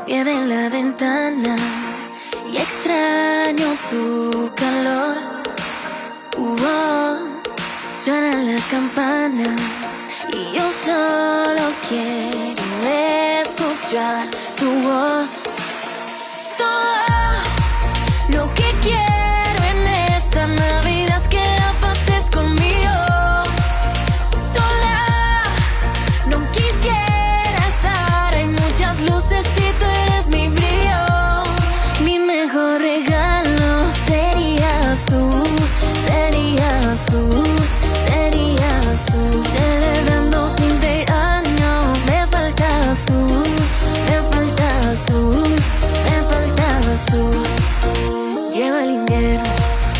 Viene en la ventana y extraño tu calor. Suenan las campanas y yo solo quiero escuchar tu voz. Todo lo que quiero en esta Navidad es que la pases conmigo. Sola no quisiera estar, hay muchas luces y tú eres mi brillo. Mi mejor regalo serías tú, serías tú, serías tú. Celebrando fin de año, me faltas tú, me faltas tú, me faltas tú. Llega el invierno,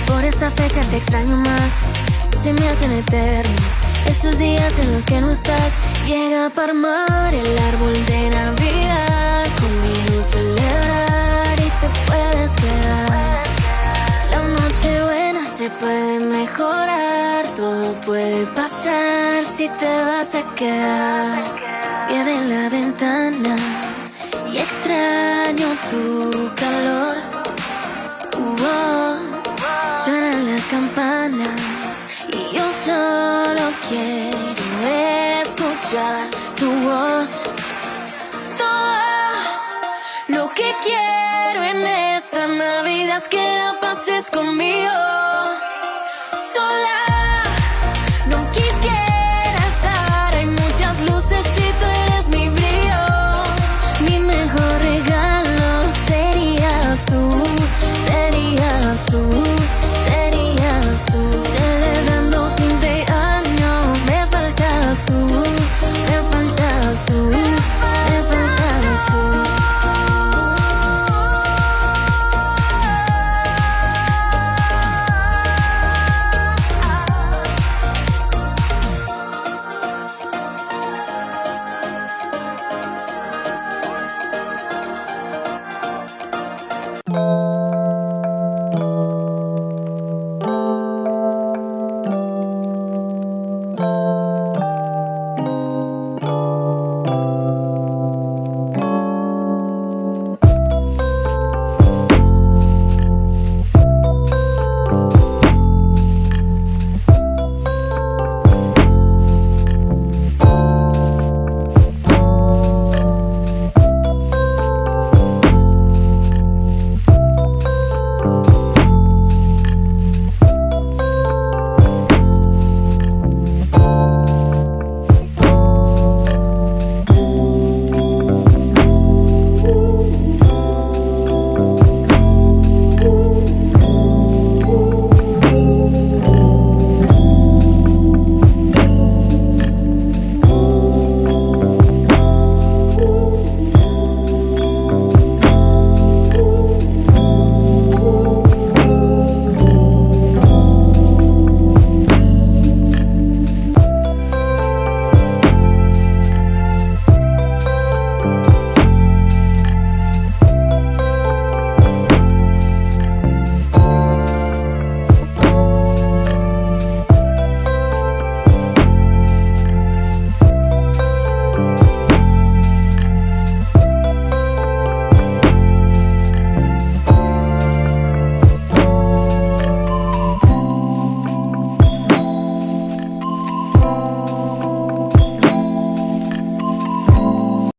por esta fecha te extraño más. Se me hacen eternos esos días en los que no estás. Llega para armar el árbol de Navidad, conmigo celebrar y te puedes quedar. La noche buena se puede mejorar, todo puede pasar si te vas a quedar. Viene en la ventana y extraño tu calor. Suenan las campanas y yo solo quiero escuchar tu voz. Todo lo que quiero en esta Navidad es que la pases conmigo. Sola